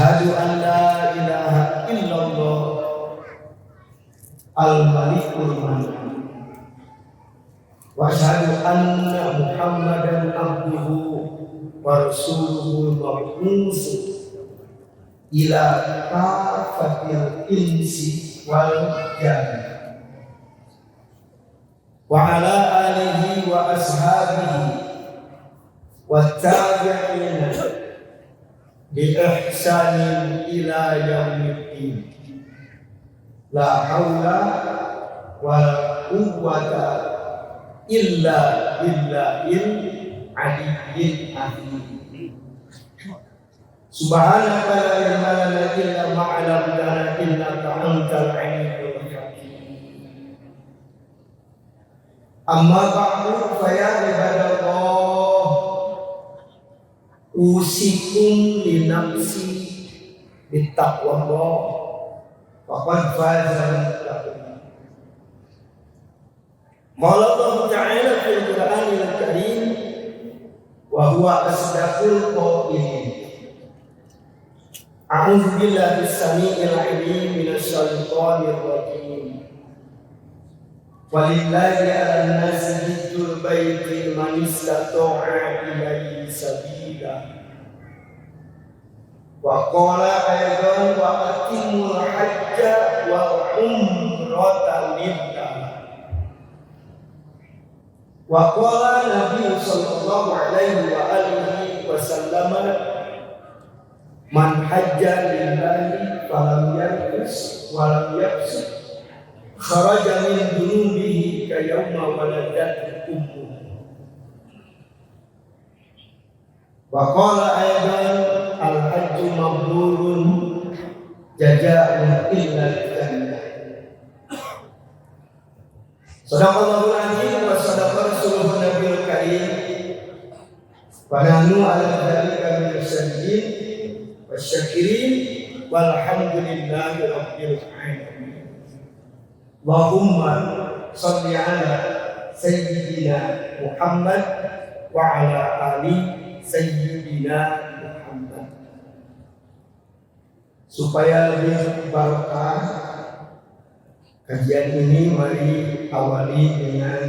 Asyhadu an la ilaha illallah al-malikul manan wa asyhadu anna Muhammadan abduhu wa rasuluhul mab'uts ila kafatil insi wal jann wa ala alihi wa ashabihi wa tabi'ina bi ihsanin ila yaumiddin. La haula wala quwwata illa billahil aliyyil azim. Subhanaka la ilma lana illa ma 'allamtana innaka antal alimul hakim. Amma ba'du fa ya ibadallah, usikum li nafsi bittaqwallah faqad faza al-muttaqun. Qala Allah Ta'ala fil Qur'anil Karim wa huwa asdaqul qailin. A'udzu billahi as-sami'il 'alim minasy syaithanir rajim. Walillahi 'alan nasi hijjul baiti man istata'a ilaihi sabila. Wa qala aydan wa atimul hajja wa umrata lillah. Wa qala Nabi sallallahu alaihi wa alihi wasallam, man hajja lillahi falam yarfus wa lam yafsuq kharaja min dunubihi ka yawma waladat ummuh. Wa qala aydan al-hajju mabrurun jazaa'un illa al-jannah. Sadaqallahul azim wa sadaqa rasuluhun nabiyul karim wa nahnu ala dzalika minasy syahidin wasyakirin walhamdulillahi rabbil alamin. Allahumma shalli ala sayyidina Muhammad wa ala ali sayyidina Muhammad. Supaya lebih barokah kajian ini, mari awali dengan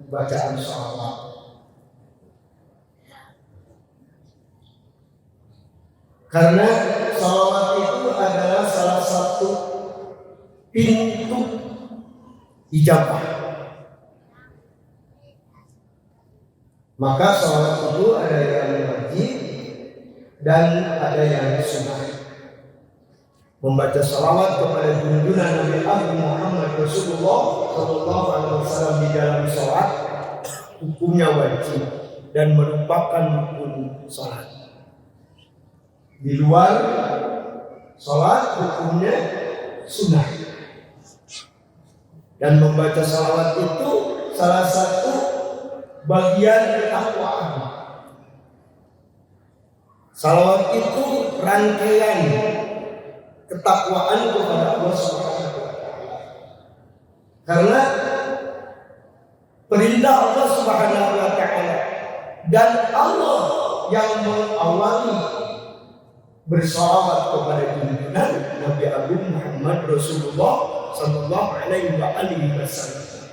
bacaan shalawat. Karena shalawat itu adalah salah satu pintu ijabah. Maka shalawat itu ada yang wajib dan ada yang sunnah. Membaca shalawat kepada junjungan Nabi Agung Muhammad Rasulullah Sallallahu Alaihi Wasallam di dalam sholat hukumnya wajib dan merupakan rukun sholat. Di luar sholat hukumnya sunnah. Dan membaca shalawat itu salah satu bagian ketakwaan. Shalawat itu rangkaian ketakwaan kepada Allah Subhanahu wa Ta'ala. Karena perintah Allah Subhanahu wa Ta'ala dan Allah yang mengawali bersalawat kepada junjungan Nabi Agung Muhammad Rasulullah sallallahu alaihi wasallam.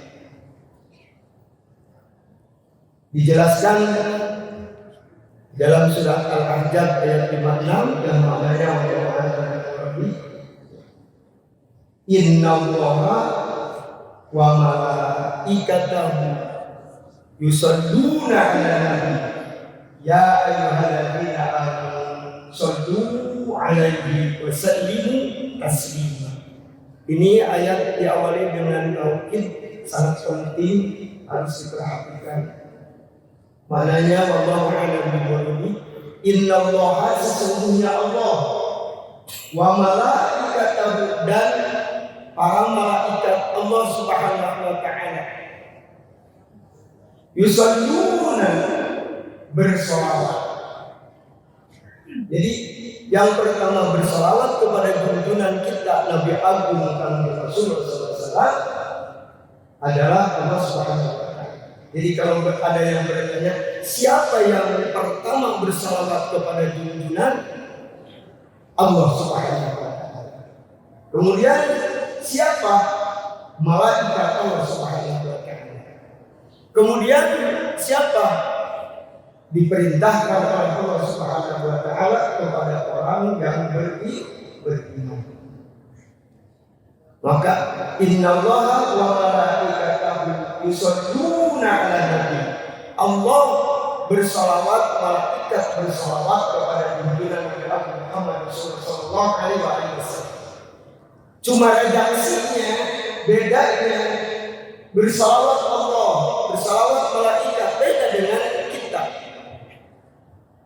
Dijelaskan dalam surat Al-Ahzab ayat 56 yang maknanya Innallaha wa malaikatahu yusalluna 'alan nabi ya ayyuhalladzina amanu shallu 'alaihi wa sallimu taslima. Ini ayat diawali dengan tauhid sangat penting, harus diperhatikan. Maknanya wallahu a'lam bishawab. Innallaha, sesungguhnya Allah, wa malaikatahu, dan para malaikat Allah Subhanahu wa Ta'ala, yusalluna, bersolawat. Jadi yang pertama bersolawat kepada junjungan kita Nabi Agung Muhammad Rasulullah SAW adalah Allah Subhanahu wa Ta'ala. Jadi kalau ada yang bertanya siapa yang pertama bersolawat kepada junjungan, Allah Subhanahu wa taala. Kemudian siapa? Malaikat Allah Subhanahu wa taala. Kemudian siapa? Diperintahkan oleh Allah Subhanahu wa taala kepada orang yang beriman. Maka innallaha wa malaikatahu yusholluna 'alan nabi. Allah bersalawat, malaikat bersalawat kepada junjungan Nabi Muhammad sallallahu alaihi wasallam. Cuma redaksinya bedanya, bersalawat Allah, bersalawat malaikat beda dengan kita.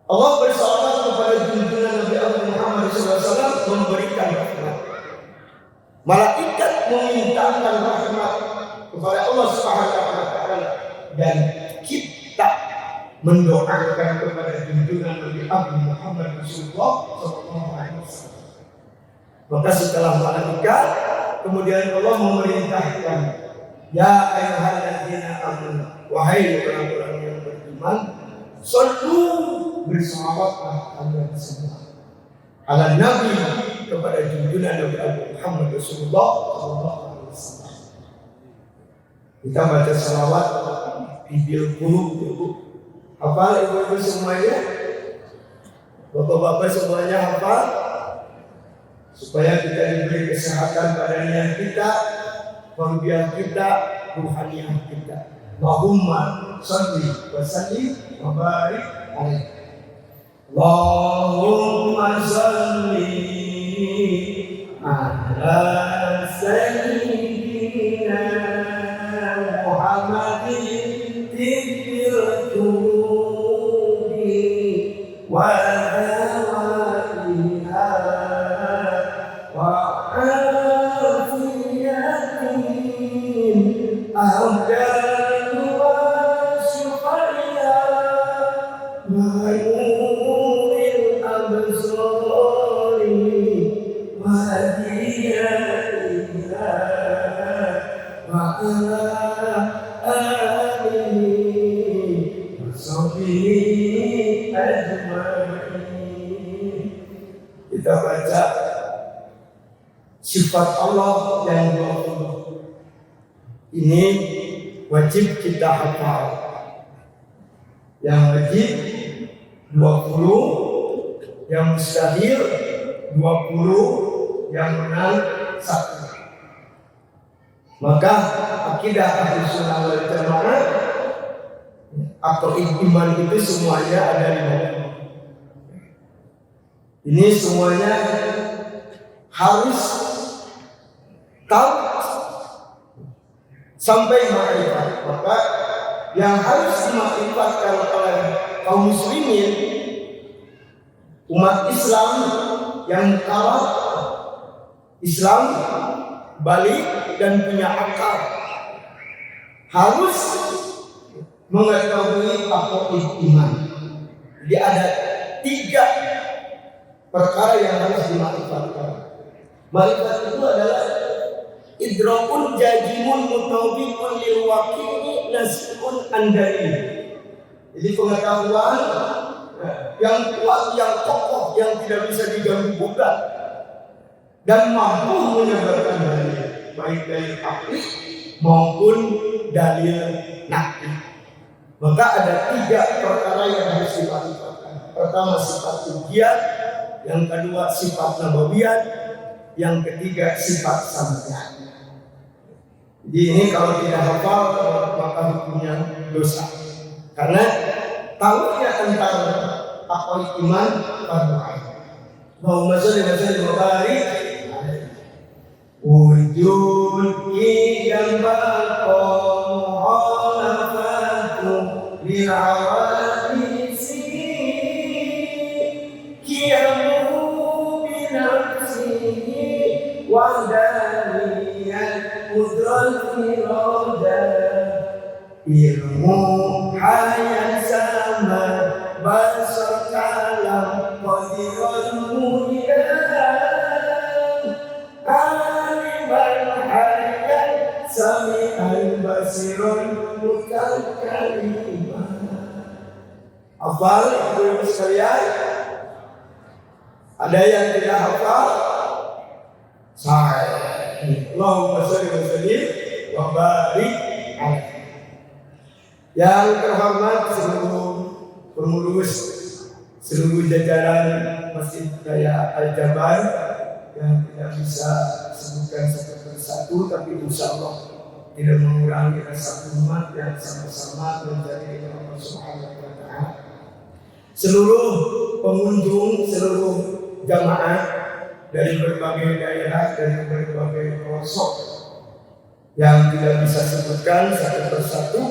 Allah bersalawat kepada junjungan Nabi Muhammad SAW memberikan rahmat. Malaikat memintakan rahmat kepada Allah Subhanahu wa taala, dan kita mendoakan kepada junjungan Nabi Muhammad sallallahu alaihi wasallam. Maka setelah malaikat, kemudian Allah memerintahkan, ya ayyuhalladzina amanu, wahai orang-orang yang beriman, shollu, bersalawatlah kalian semua ala nabi, kepada junjungan Nabi Muhammad Rasulullah sallallahu alaihi wasallam. Kita baca salawat di bilqulub. Hafal ibu-ibu semuanya? Bapak-bapak semuanya hafal? Supaya kita diberi kesehatan badannya kita, kemudian kita, ruhaniyah kita. Allahumma shalli wa sallim wa barik alaihi. Allahumma shalli ala sayyidina Muhammadin tibbil qulubi wa dawaiha wa afiyatin ahdan wa syufaya wa nuril absari wa diyaiha wa ala alihi wa sahbihi ajma'in. Kita baca sifat Allah yang 20. Ini wajib kita hafal. Yang wajib 20, yang mustahil 20, yang menang 1. Maka akidah Ahlussunnah wal Jamaah atau iman itu semuanya ada di dalam. Ini semuanya harus tahu sampai ma'rifat. Maka yang harus dima'rifatkan oleh kaum muslimin, umat Islam yang kalah, Islam balik dan punya akal, harus mengetahui apa itu iman. Jadi ada 3 perkara yang harus dima'rifatkan. Ma'rifat itu adalah idrakun jazimun mutabiqun lil waqi'i nasibun andari. Jadi pengetahuan yang kuat, yang kokoh, yang tidak bisa diganggu gugat dan mampu menyebarkan dalil, baik dari akli maupun dalil nakli. Maka ada 3 perkara yang harus dima'rifatkan. Pertama sifat uluhiyah, yang kedua sifat nabawiyah, yang ketiga sifat samiyah. Jadi ini kalau tidak hafal maka hukumnya dosa. Karena tahunya tentang apa iman fardu ain. Allahumma shalli wa sallim wa barik wujud yang muhalafatu lil awadisi kiyamu bi nafsihi wa daniyat qudrati roda ilmu hayat sama basar kalam qadirul mulian aliman hayat sami'an basirun mutakalimah. Hafal ibu-ibu sekalian, Ada yang tidak hafal? Saya. Allahumma sholli wa sallim wa barik alaihi. Yang terhormat seluruh pengurus, seluruh jajaran Masjid Raya Al-Jabar yang tidak bisa sebutkan satu persatu, tapi insya Allah tidak mengurangi rasa hormat yang sama-sama menjadi Allah Subhanahu wa Ta'ala. Seluruh pengunjung, seluruh jamaah dari berbagai daerah, dari berbagai pelosok yang tidak bisa sebutkan satu persatu,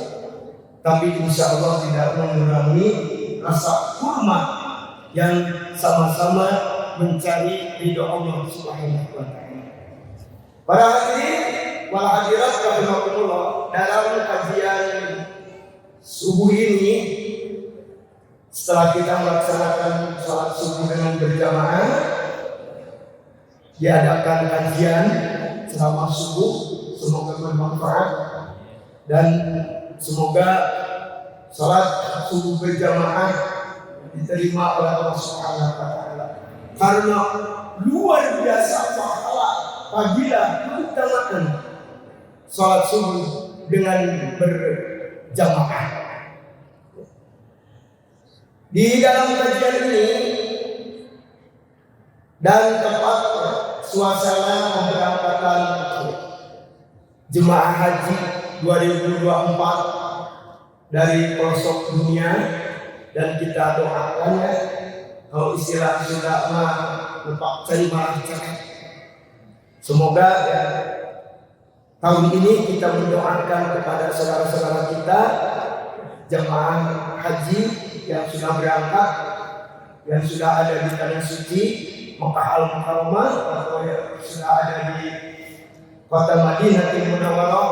tapi insya Allah tidak mengurangi rasa hormat yang sama-sama mencari ridho Allah Subhanahu wa Ta'ala. Para hadirin wal hadirat rahimakumullah, dalam kajian subuh ini setelah kita melaksanakan salat subuh dengan berjamaah, diadakan kajian ceramah subuh, semoga bermanfaat dan semoga salat subuh berjamaah diterima oleh Allah Subhanahu wa Ta'ala. Karena luar biasa pahala fadilah keutamaan salat subuh dengan berjamaah. Di dalam kajian ini dan tepat suasana pemberangkatan jemaah haji 2024 dari pelosok dunia, dan kita doakan ya, kalau istilah sudah lepak terima cerah. Semoga ya, tahun ini kita mendoakan kepada saudara-saudara kita jemaah haji yang sudah berangkat, yang sudah ada di tanah suci Makkah Al-Mukarramah atau yang sudah ada di kota Madinatul Munawwarah,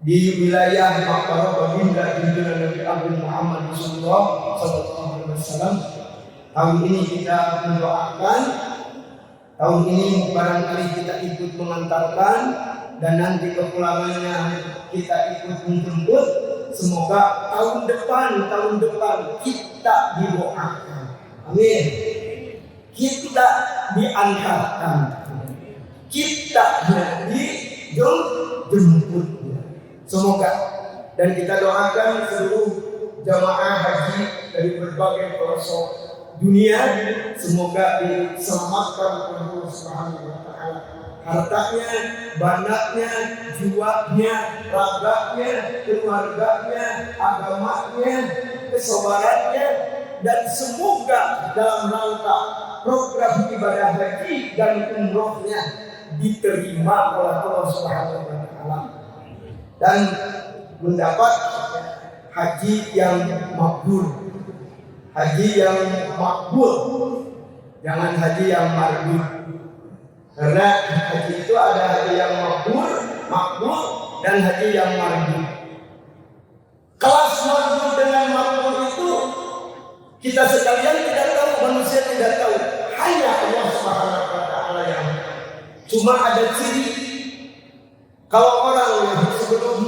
di wilayah Makkah Baginda junjungan Nabi Agung Muhammad Sallallahu Alaihi Wasallam. Tahun ini kita mendoakan, tahun ini barangkali kita ikut mengantarkan, dan nanti kepulangannya kita ikut menjemput. Semoga tahun depan kita didoakan, amin. Kita diantarkan, kita dijemput. Semoga, dan kita doakan seluruh jamaah haji dari berbagai pelosok dunia, semoga diselamatkan oleh Allah Subhanahu wa Ta'ala. Hartanya, banaknya, jiwanya, raganya, keluarganya, agamanya, kesabarannya, dan semoga dalam rangka program ibadah haji dan umrohnya diterima oleh Allah Subhanahu wa Ta'ala dan mendapat haji yang makbul. Haji yang makbul, jangan haji yang mardud. Karena haji itu ada haji yang makbul dan haji yang mardud. Kelas mardud dengan makbul itu kita sekalian tidak tahu, manusia tidak tahu. Hanya Allah Subhanahu wa Ta'ala yang cuma ada ciri. Kalau orang yang sebelum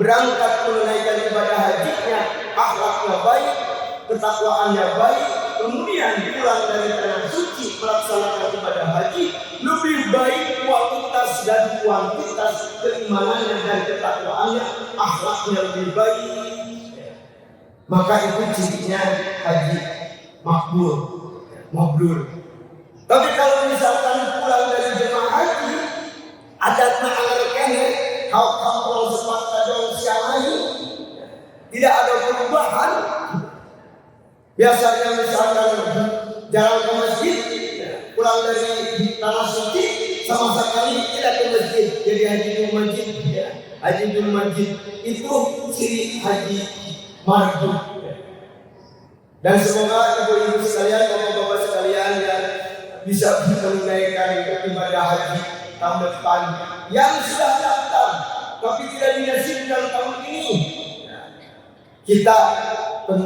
berangkat menunaikan ibadah hajinya akhlaknya baik, ketakwaannya baik, kemudian pulang dari tanah suci melaksanakan ibadah haji, lebih baik kualitas dan kuantitas keimanannya dan ketakwaannya, akhlaknya lebih baik, maka itu cirinya haji mabrur. Tapi kalau misalkan pulang dari jemaah haji, adatnya anggar-anggar, hal-hal seperti daun siang lain, tidak ada perubahan. Biasanya misalkan jalan ke masjid, pulang dari tanah suci, sama sekali tidak ke masjid, jadi haji di masjid, ya. Haji di masjid itu ciri haji mardud. Dan semoga ibu-ibu sekalian, bapak-bapak sekalian yang bisa menunaikan ibadah haji tahun depan, yang sudah daftar tapi tidak dinasibkan tahun ini, kita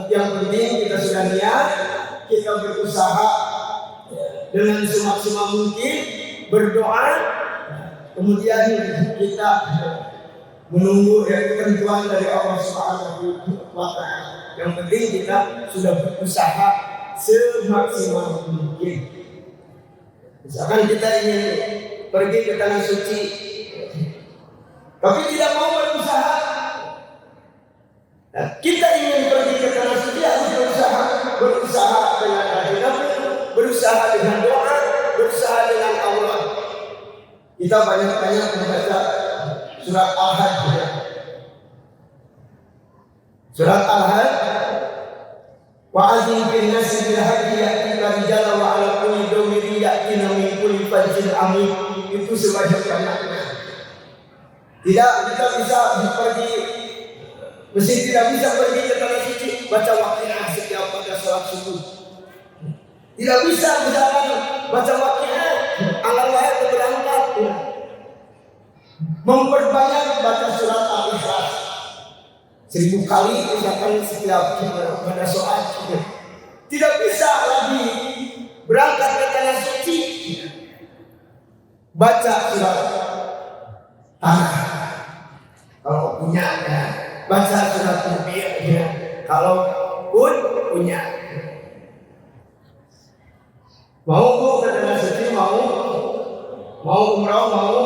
yang penting kita sudah niat, kita berusaha dengan semaksimal mungkin, berdoa, kemudian kita menunggu ketentuan dari Allah Subhanahu wa Ta'ala. Yang penting kita sudah berusaha semaksimal mungkin. Misalkan kita ingin pergi ke tanah suci, tapi tidak mau berusaha. Nah, kita ingin pergi ke tanah suci harus berusaha dengan rajin, berusaha dengan doa, berusaha dengan Allah. Kita banyak-banyak membaca surat Al-Hajj. Surat Al-Hajj, wa'azim bin nasi bil hajji ya'tika rijala wa ala kulli dhamiri ya'tina min kulli fajjin amik. Itu sebanyak-banyaknya. Tidak kita bisa pergi, mesti tidak bisa pergi ke tanah suci baca Waqiah setiap pada salat subuh. Tidak bisa misalkan baca Waqiah Allah berangkat. Memperbanyak baca surat Al-Ikhlas 1000 kali misalkan setiap pada sholat. Tidak bisa lagi berangkat ke tanah suci baca surat tanah kalau punya ya, baca surat Mubin ya, kalau pun punya. Mau bu ke tanah suci, mau umrah, mau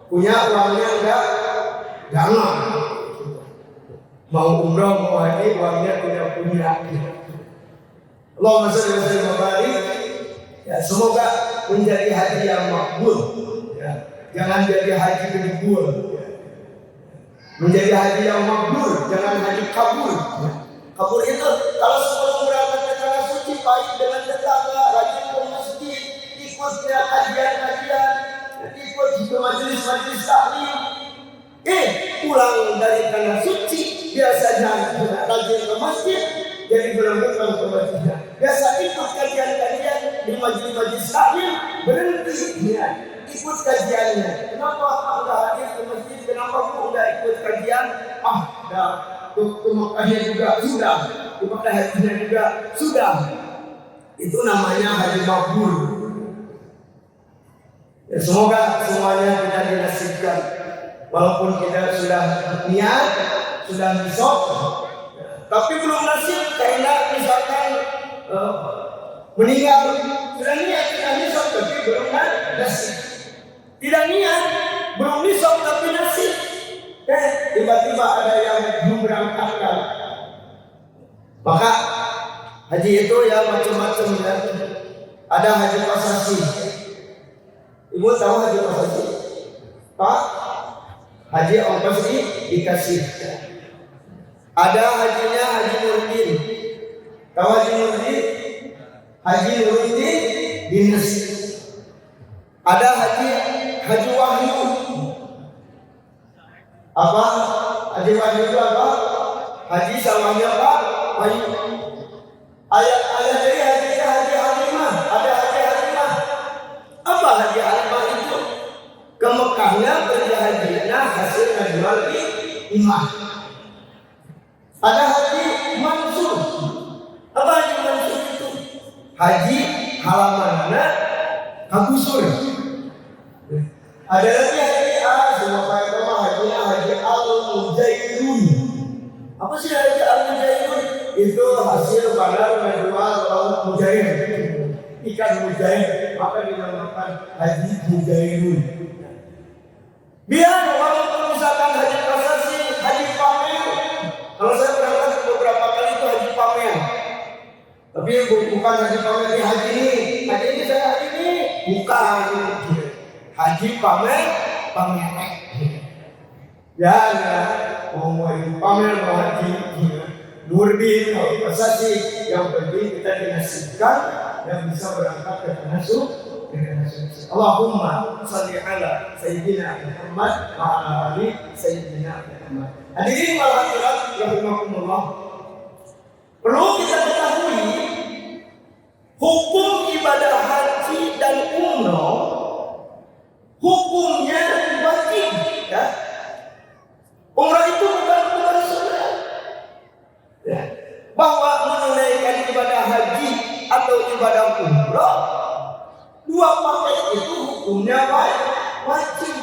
punya uangnya enggak, jangan. Mau umrah, mau haji, uangnya tidak punya. Allahumma shalli wa sallim wa barik. Ya, semoga menjadi haji yang makbul. Ya, jangan jadi haji kedibur. Ya. Menjadi haji yang makbul, jangan haji kabur. Ya. Kabur itu kalau sebelum berangkat ke tanah suci baik dengan tetangga, rajin ke masjid, ikut kajian-kajian, ikut juga majelis-majelis taklim. Pulang dari tanah suci biasanya rajin ke masjid, jadi berangkat ke masjid. Biasa ikut kajian-kajian di majelis-majelis taklim, berhenti ya, ikut kajiannya. Kenapa enggak hadir ke masjid? Kenapa enggak ikut kajian? Ke Mekahnya juga sudah, ke Mekah hajinya juga sudah. Itu namanya haji mabrur. Ya, semoga semuanya kita dinasibkan. Walaupun kita sudah niat, sudah nisab, tapi belum nasib karena misalkan meninggal. Sudah niat, sudah nisab tapi belum nasib. Tidak niat, belum nisab tapi nasib. Tiba-tiba ada yang memberangkatkan. Maka haji itu ya macam-macam ya. Ada haji pasasi. Ibu tahu haji pasasi? Pak? Haji ongkos dikasih. Ada hajinya haji Nurdin. Tahu haji Nurdin? Haji Nurdin dinas. Ada haji Wahyu. Apa? Haji Wahyu itu apa? Haji sawahnya Pak Wahyu. Ayat dari haji Halimah. Ada haji Halimah. Apa haji Halimah itu? Ke Mekahnya pergi hajinya hasilnya jual di imah. Ada haji Mansur. Apa haji Mansur itu? Haji halamannya kabusur. Ada lagi haji semua kayak hajinya haji Al-Mujairun. Apa sih haji Al-Mujairun? Itu hasil pada menjual laut mujair, ikan mujair, maka dinamakan haji Mujairun. Biar walaupun misalkan haji pasasi, haji pamer. Kalau saya berangkat beberapa kali itu haji pamer. Tapi bukan haji pamer di haji ini saya haji ini. Bukan. Haji pamer. Ya, mau pamer mau haji Nurdin, mau pasasi. Yang penting kita dinasibkan yang bisa berangkat ke tanah suci. Allahumma salli ala Sayyidina Muhammad wa ala ali Sayyidina Muhammad. Hadirin wal hadirat rahimakumullah. Perlu kita ketahui hukum ibadah haji dan umrah, hukumnya wajib ya. Umrah itu bukan sunnah. Ya. Bahwa menunaikan ibadah haji atau ibadah umrah, dua paket itu hukumnya wajib.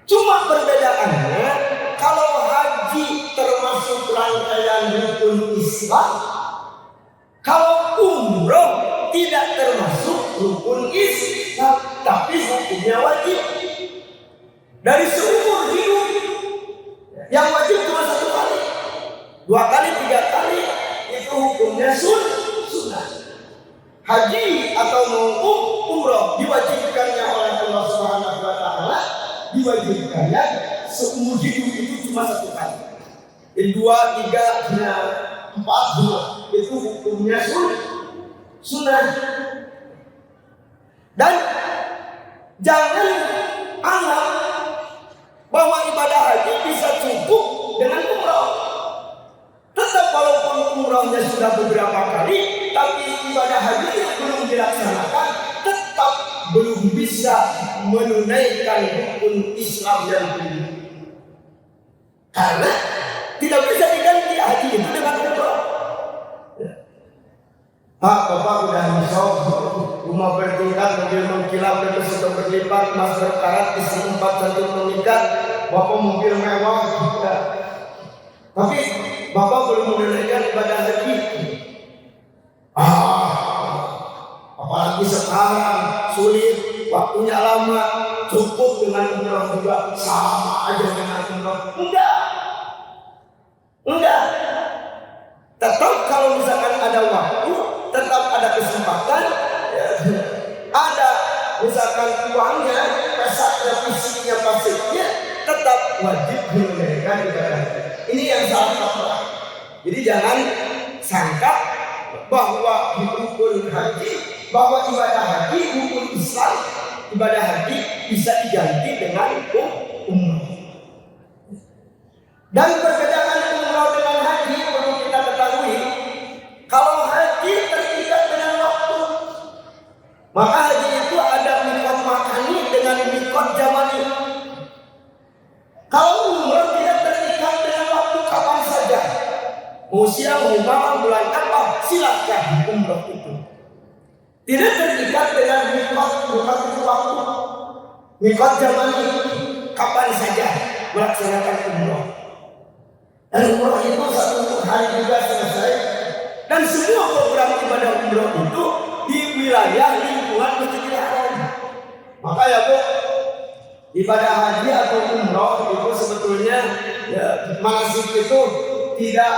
Cuma perbedaannya, kalau haji termasuk rangkaian rukun Islam, Kalau umroh tidak termasuk rukun Islam, tapi hukumnya wajib. Dari seumur hidup, yang wajib cuma 1 kali, 2 kali, 3 kali, itu hukumnya sunnah. Haji atau umroh diwajibkannya oleh Allah Subhanahu wa Ta'ala, diwajibkannya seumur hidup itu cuma 1 kali. 2, 3, 4, itu hukumnya sunnah. Dan jangan anggap bahwa ibadah haji bisa cukup dengan umroh. Tetap walaupun umrohnya sudah beberapa kali, tapi ibadah haji belum dilaksanakan, tetap belum bisa menunaikan rukun Islam yang tinggi. Karena tidak bisa diganti haji itu dengan umroh. Pak, Bapak udah misal rumah bertingkat, mobil mengkilap, dan sudah berlipat, emas berkarat, istri 4 cantik mengikat, Bapak mobil mewah, juga. Tapi Bapak belum menunaikan ibadah haji. Apalagi sekarang sulit, waktunya lama, cukup dengan umroh juga, sama aja dengan umroh. Enggak. Tetap kalau misalkan ada waktu, tetap ada kesempatan, ada misalkan uangnya, pesaknya, fisiknya, pasifnya, tetap wajib menunaikan ibadah. Ini yang salah kaprah. Jadi jangan sangka bahwa rukun haji, bahwa ibadah haji, rukun Islam, ibadah haji bisa diganti dengan umroh. Dan perbedaan umroh dengan haji perlu kita ketahui. Kalau haji terikat dengan waktu, maka haji itu ada mikot makani dengan mikot zamani. Kalau umroh tidak terikat dengan waktu, kapan saja, mau siang, mau malam, bulan apa, silakan umroh itu. Tidak terikat dengan mikot waktu, mikot zamani, kapan saja melaksanakan umroh. Dan umroh itu 1 hari juga selesai. Dan semua program ibadah umroh itu di wilayah lingkungan Masjidil Haram. Maka ya Bu, ibadah haji atau umroh itu sebetulnya manasik itu tidak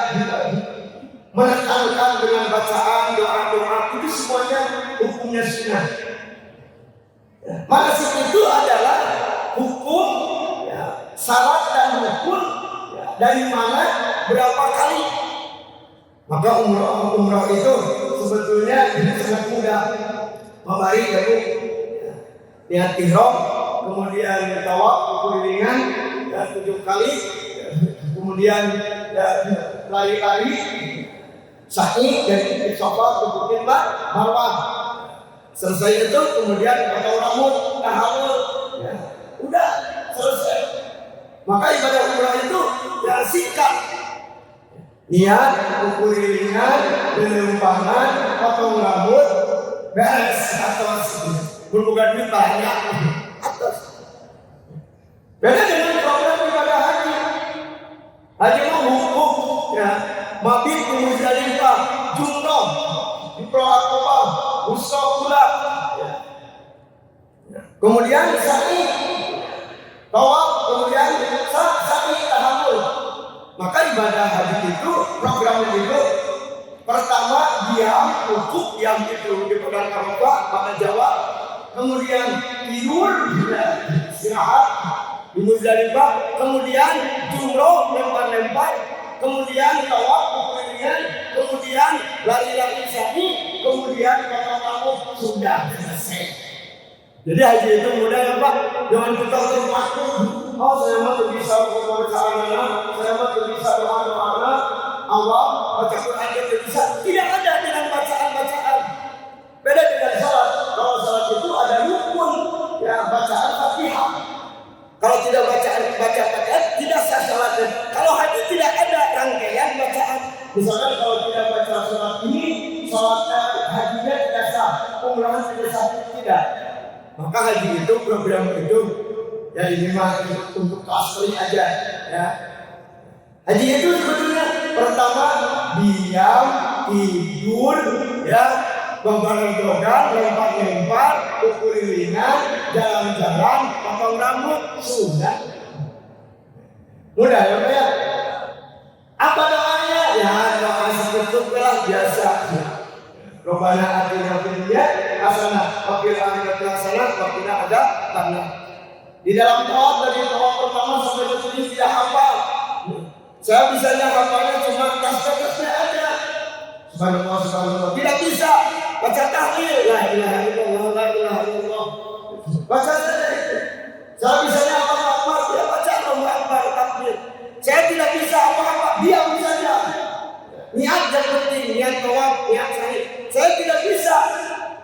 menekankan dengan bacaan doa-doa, itu semuanya hukumnya sunnah. Manasik itu adalah hukum, syarat dan rukun, dari mana berapa kali. Maka umroh itu sebetulnya sangat mudah. Mari ya Bu, niat ihram, kemudian tawaf kelilingan 7 kali, kemudian lari-lari, sa'i dari Safa ke Bukit Marwah. Selesai itu kemudian potong rambut, tahallul, udah selesai. Maka ibadah umrah itu singkat. Niat, kelilingan, berlempahan, potong rambut, beres atas, berbuka duit banyak atas. Beda dengan program ibadah haji. Haji mau hukum, mabit di Muzdalifah, jumroh di Aqabah, Wusta pula. Kemudian sa'i, tawaf, kemudian sa'i tahallul. Maka ibadah haji itu, program itu, pertama diam, wukuf, diam itu di padang Arafah, pada Jawa. Kemudian tidur, istirahat di Muzdalifah. Kemudian jumroh, lempar-lempar. Kemudian tawaf, kelilingan. Kemudian lari-lari sa'i. Kemudian potong sudah selesai. Jadi haji itu mudah ya Pak. Jangan kita terpaku. Oh saya mah bisa berbacaan anak, saya mah bisa doa-doa anak, Allah baca Quran itu bisa. Tidak ada dengan bacaan-bacaan. Beda dengan salat. Kalau salat itu ada rukun, bacaan Fatihah. Kalau tidak baca-bacaan tidak sah salatnya. Kalau haji tidak ada rangkaian bacaan. Misalkan kalau tidak baca salat ini, salatnya hajinya tidak sah, umrah tidak sah, tidak. Maka haji itu program itu ini mah untuk asli aja. Haji itu sebetulnya pertama diam, tidur, ya, begadang, lempar-lempar, pukul ringan, jalan-jalan, potong rambut, sudah. Mudah ya Pak ya? Apa doanya? Ya doa seperti lah biasa. Robbana atina fid dunya hasanah wa fil akhirati hasanah wa qina adzabannar. Di dalam tawaf dari tawaf pertama sampai ke-7 tidak hafal. Saya bisanya hafalnya cuma tas-tasnya aja. Subhanallah, subhanallah. Tidak bisa baca tahlil, la ilaha illallah, la ilaha illallah. Baca saja itu. Saya bisanya apa-apa, dia baca Allahu Akbar, takbir. Saya tidak bisa apa-apa, diam saja. Niat yang penting, niat tawaf, niat sahih. Saya tidak bisa,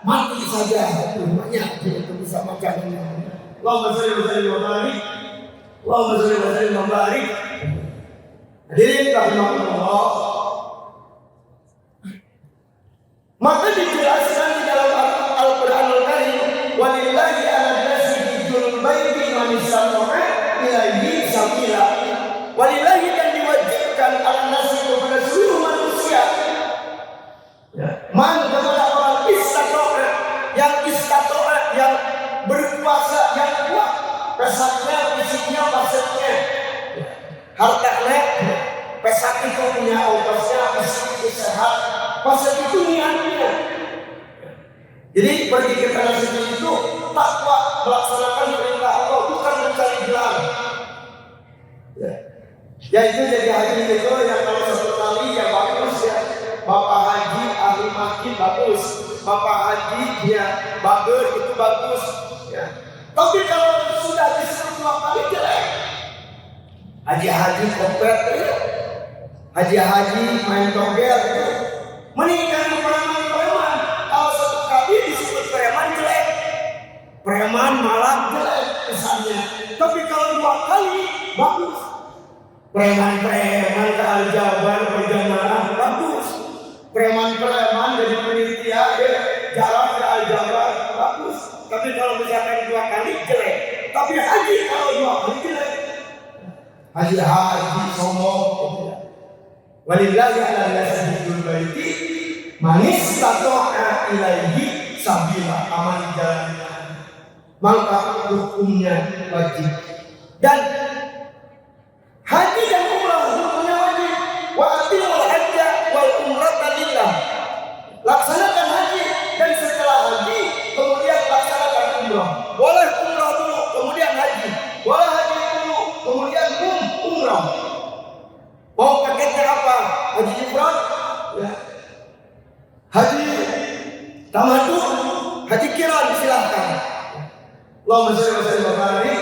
mati saja. Banyak tidak bisa macamnya. Allahumma shalli wa sallim wa barik. Allahumma shalli wa sallim wa barik. Hadirin rahimakumullah. Maka dijelaskan di dalam Al-Qur'anul Karim, walillahi 'alan nasi hijjul baiti man istata'a ilaihi sabila. Walillahi, dan diwajibkan 'alan nasi kepada seluruh manusia. Man kepada orang istata'a, yang berkuasa, yang kuat, pesatnya, fisiknya, pasetnya, hartanya, pesat itu punya ongkosnya, fisik itu sehat, paset itu niatnya. Jadi pergi ke tanah suci itu takwa, melaksanakan perintah Allah, bukan mencari gelar. Ya itu jadi haji itu yang kalau satu kali ya bagus ya. Bapak haji ahli makin bagus, bapak haji ya bagus, itu bagus ya. Tapi kalau sudah disuruh 2 kali jelek. Haji kompet ya. Haji main togel itu. Menikah preman. Kalau 1 kali disebut preman jelek, preman malah jelek kesannya. Tapi kalau 2 kali bagus. Preman ke Al-Jabar berjamaah bagus. Preman jadi penitia jalan ke Al-Jabar bagus. Tapi kalau misalkan 2 kali jelek. Tapi haji kalau 2 kali jelek. Haji sombong. Walillahi 'alan nasi hijjul baiti man istata'a ilaihi sabila, aman jalannya. Maka hukumnya wajib. Dan haji dan umrah hukumnya wajib. Wa atimul hajja wal umrata lillah. Laksanakan haji dan setelah haji kemudian laksanakan umrah. Boleh umrah dulu kemudian haji. Boleh haji dulu kemudian umrah. Mau paketnya apa? Haji ifrad? Ya. Haji tamattu, haji qiran silahkan. Allahumma shalli wa sallim wa barik.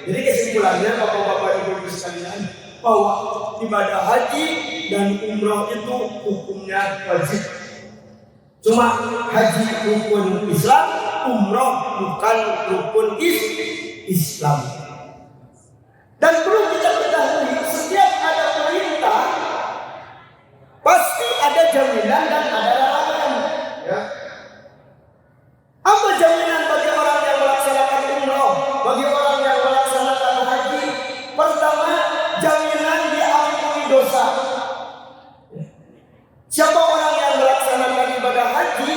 Jadi kesimpulannya Bapak-bapak Ibu sekalian, bahwa ibadah haji dan umrah itu hukumnya wajib. Cuma haji rukun Islam, umrah bukan rukun Islam. Dan perlu kita ketahui, setiap ada perintah pasti ada jaminan dan ada larangan. Ya. Apa jaminan bagi orang yang melaksanakan umrah, bagi orang yang melaksanakan haji? Pertama, jaminan diampuni dosa. Siapa orang yang melaksanakan ibadah haji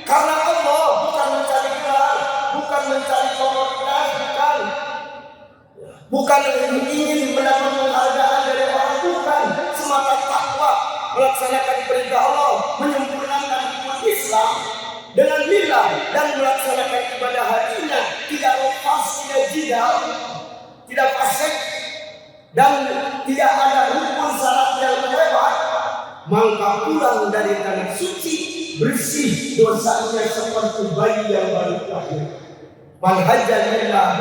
karena Allah, bukan mencari gelar, bukan mencari komoditas, bukan ingin mendapat penghargaan dari orang, bukan, semata takwa, melaksanakan perintah Allah, menyempurnakan hukum Islam dengan lillah dan melaksanakan ibadah hajinya tidak lepas, tidak jidal, tidak fasik, dan tidak ada rukun syarat yang lewat, maka pulang dari tanah suci bersih dosanya seperti bayi yang baru lahir. Man hajja lillah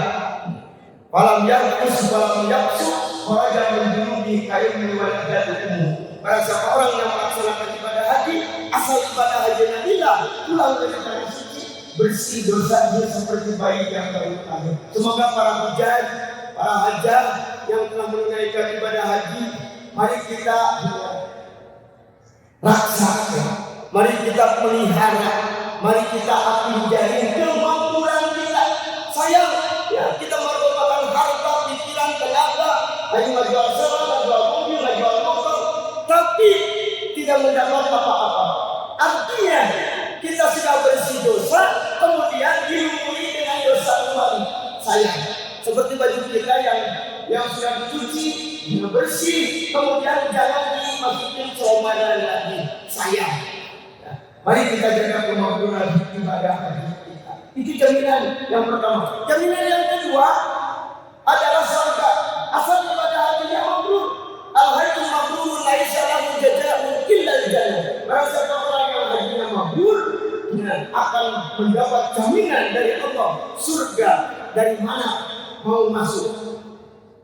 falam yarkus walam yafsuq kharaja min dunubi kayum walidatukum. Barang siapa orang yang melaksanakan ibadah haji, asal ibadah hajinya lillah, pulang dari tanah suci bersih dosanya seperti bayi yang baru lahir. Semoga para hujjah, para hajjah yang telah menunaikan ibadah haji, mari kita raksasa, mari kita pelihara, mari kita api jaring kemampuan kita. Sayang ya, kita merupakan harta, pikiran, tenaga, hanya menjual serang, menjual mobil, menjual motor, tapi tidak mendapat apa-apa. sudah dicuci, bersih, kemudian jangan dimasukin comaran lagi. Sayang. Ya. Mari kita jaga kemakmuran ibadah haji kita. Itu jaminan yang pertama. Jaminan yang kedua adalah surga. Asal ibadah haji yang mabrur. Al-hajjul mabrur laisa lahu jazaa'un illa al-jannah. Merasa orang yang hajinya mabrur akan mendapat jaminan dari Allah surga. Dari mana mau masuk?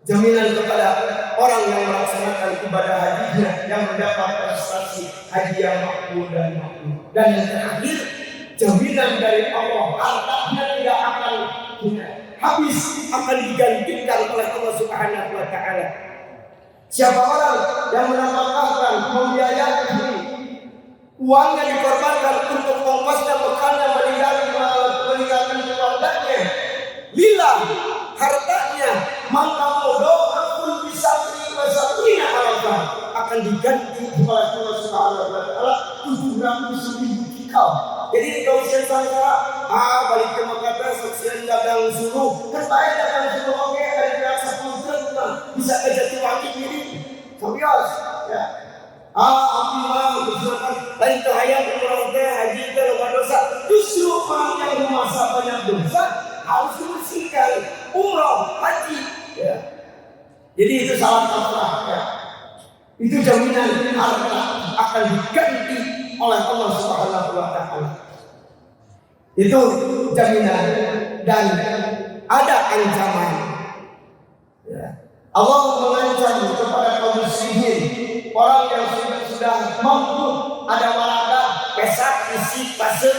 Jaminan kepada orang yang melaksanakan ibadah hajinya yang mendapat prestasi haji yang makbul dan makbul. Dan yang terakhir, jaminan dari Allah hartanya tidak akan habis, akan digantikan oleh Allah Subhanahu wa taala. Siapa orang yang menafkahkan, membiayai uangnya dikorbankan untuk ongkosnya bekalnya meninggalkan keluarganya, lillah hartanya, maka doa bisa wasabina alafah akan diganti oleh Allah Subhanahu wa taala 700.000 kikal. Jadi kalau usia sangka balik ke Makassar saksian dagang suruh terbaik dagang suruh oke dari pihak 10 truk bisa ke Jatiwangi ini sabios ya. Api mah bersuara lain terhayang umroh teh haji teh loba dosa. Justru orang yang memasa banyak dosa harus dibersihkan umroh haji ya. Jadi itu salah kaprah ya. Itu jaminan harta akan diganti oleh Allah Subhanahu wa taala. Itu jaminan dan ada ancaman. Ya. Allah mengancam kepada kaum muslimin, orang yang sudah mampu ada walaga pesak isi pasir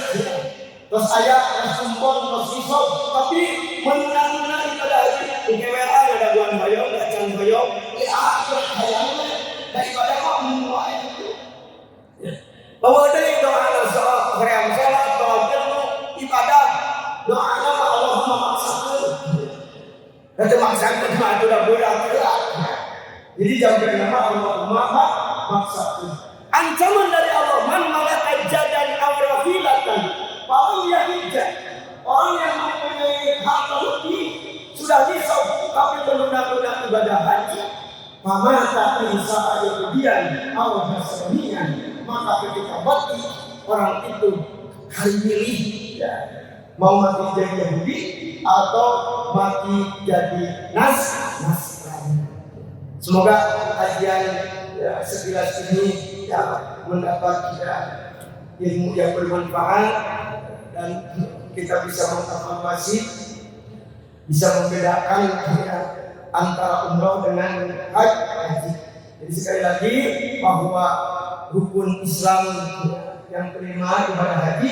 terus ayah sumpon terus isop tapi menang-menang ibadah haji IKWA ada buan bayong ada can bayong akhir hayangnya daripada kok semua itu bahwa dari doa sholat koream sholat doa ibadah doa nama Allah memaksakan dan memaksakan cuma itu udah berat. Jadi jangan nama Allah maksud. Ancaman dari Allah man malaka jadan awrafilatan orang yang hijab, orang yang mempunyai harta lebih sudah risau tapi menunda-nunda ibadah haji maka insya kemudian Allah nasranian maka ketika mati orang itu hari milih ya, mau mati jadi Yahudi atau mati jadi Nasrani. Semoga kajian ya, sekilas ini ya, mendapat ya, ilmu yang bermanfaat dan kita bisa mengevaluasi, bisa membedakan ya, antara umroh dengan haji. Jadi sekali lagi bahwa rukun Islam yang kelima ibadah haji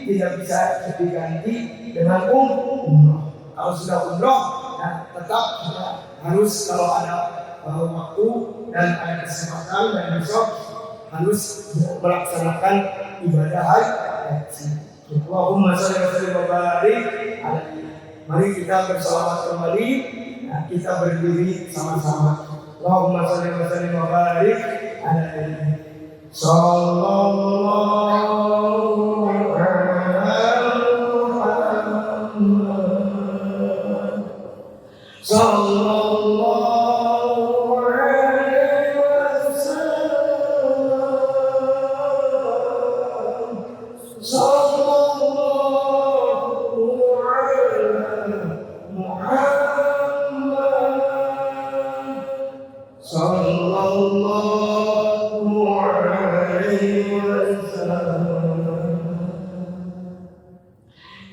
tidak bisa diganti dengan umroh. Kalau sudah umroh ya, tetap ya, harus kalau ada waktu dan ada kesempatan dan besok harus melaksanakan ibadah haji. Allahumma shalli wa sallim wa barik alaihi. Mari kita berselawat kembali. Nah, kita berdiri sama-sama. Allahumma shalli wa sallim wa barik alaihi. Sallallahu alaihi Muhammad. Sallallahu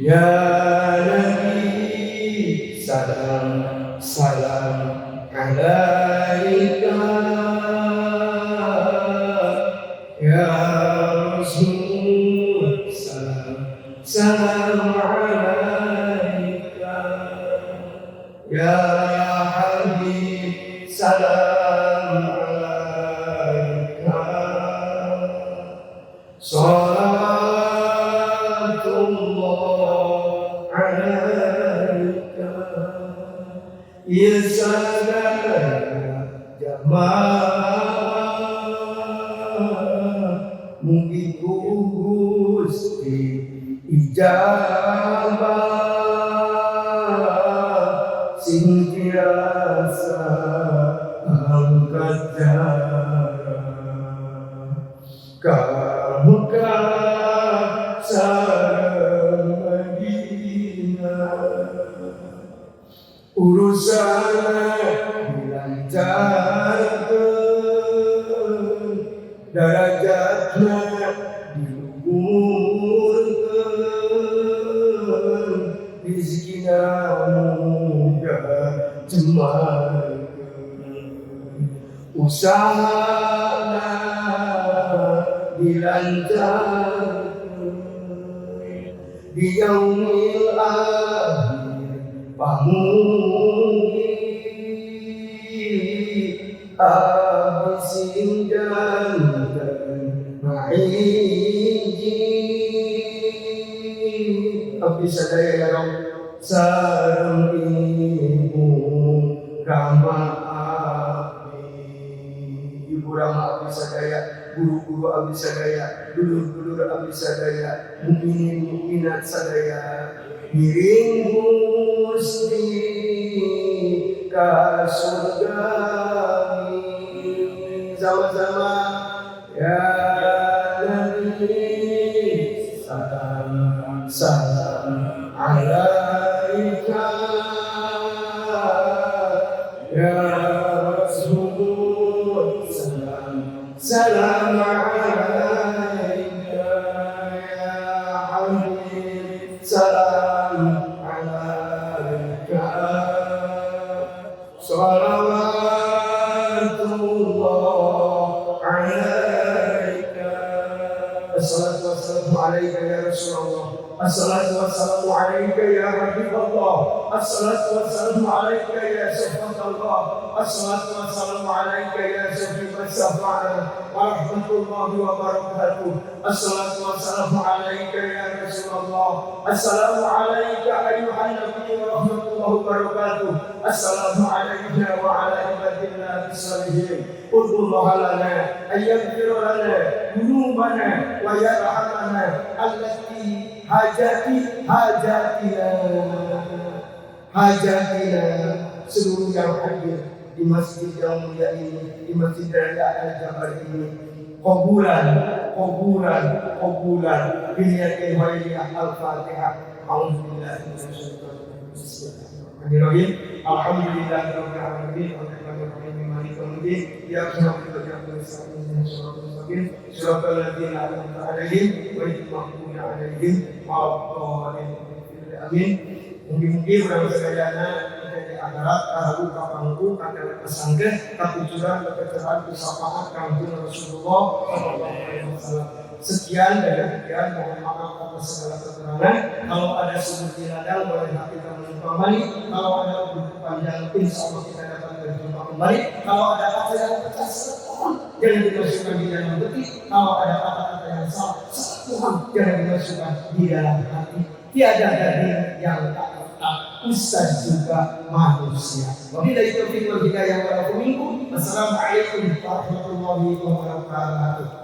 ya Nabi salam salam alaika ya Rasul salam salam alaika ya Habib salam alaika ya saudara jamaah mungkin Gusti ijabah sing tiasa urusan dilancarkan, derajatnya diluhurkan, rezekina mudah cemarkan, usaha dilancarkan, di yaumil akhir pamungki abisin jantan ma'iji abdi sadaya ya Rabb sareng ibu Rama abdi ibu Rama abdi sadaya guru-guru abdi sadaya dulur-dulur abdi sadaya mukminin mukminat sadaya miring Gusti ka surga sama-sama ya Nabi salam salam alaika ya Rasul salam salam alaika ya Habib salam alaika salawatullah alaika assalatu wassalamu alaika ya Rasulullah assalatu wassalamu alaika ya Habibullah assalatu wassalamu alaika ya Syafi'ullah assalatu wassalamu alaika ya Syafi'ul Syafa'ah wa rahmatullahi wa barakatuh assalatu wassalamu alaika ya Rasulullah assalamu alaika ayyuhan nabiy wa rahmatullahi wa barakatuh assalamu alaika wa ala ibadillahi salihin ud'ullaha lana ayyaghfir lana dhunubana wa yarhamana allati hajatina seluruh yang hadir di masjid yang mulia ini, di masjid Raya Al-Jabar ini. Qabulan biniyatin waliyah Al-Fatihah. A'udzubillahi minasyaitonir rajim. Alhamdulillahirabbil alamin. Arrahmanirrahim. Maliki yaumiddin. Iyyaka na'budu wa iyyaka nasta'in. Shiratal ladzina an'amta 'alaihim ghairil maghdubi 'alaihim waladdallin. Amin. Mugi-mugi urang sadayana di akhirat kahalu kapangku kadang pesangge katujuran kekecerahan kesamaan kanjeng Rasulullah sallallahu alaihi wasallam. Sekian dan demikian, mohon maaf atas segala kekurangan. Kalau ada sumber di ladang boleh kita menimpa kembali. Kalau ada buku panjang insya Allah kita dapat berjumpa kembali. Kalau ada kata yang pecah Tuhan jangan dimasukkan di dalam hati. Kalau ada kata-kata yang salah Tuhan jangan dimasukkan di dalam hati. Tiada daging yang tak retak, ustaz juga manusia. Wabillahi taufiq wal hidayah. Assalamualaikum warahmatullahi wabarakatuh.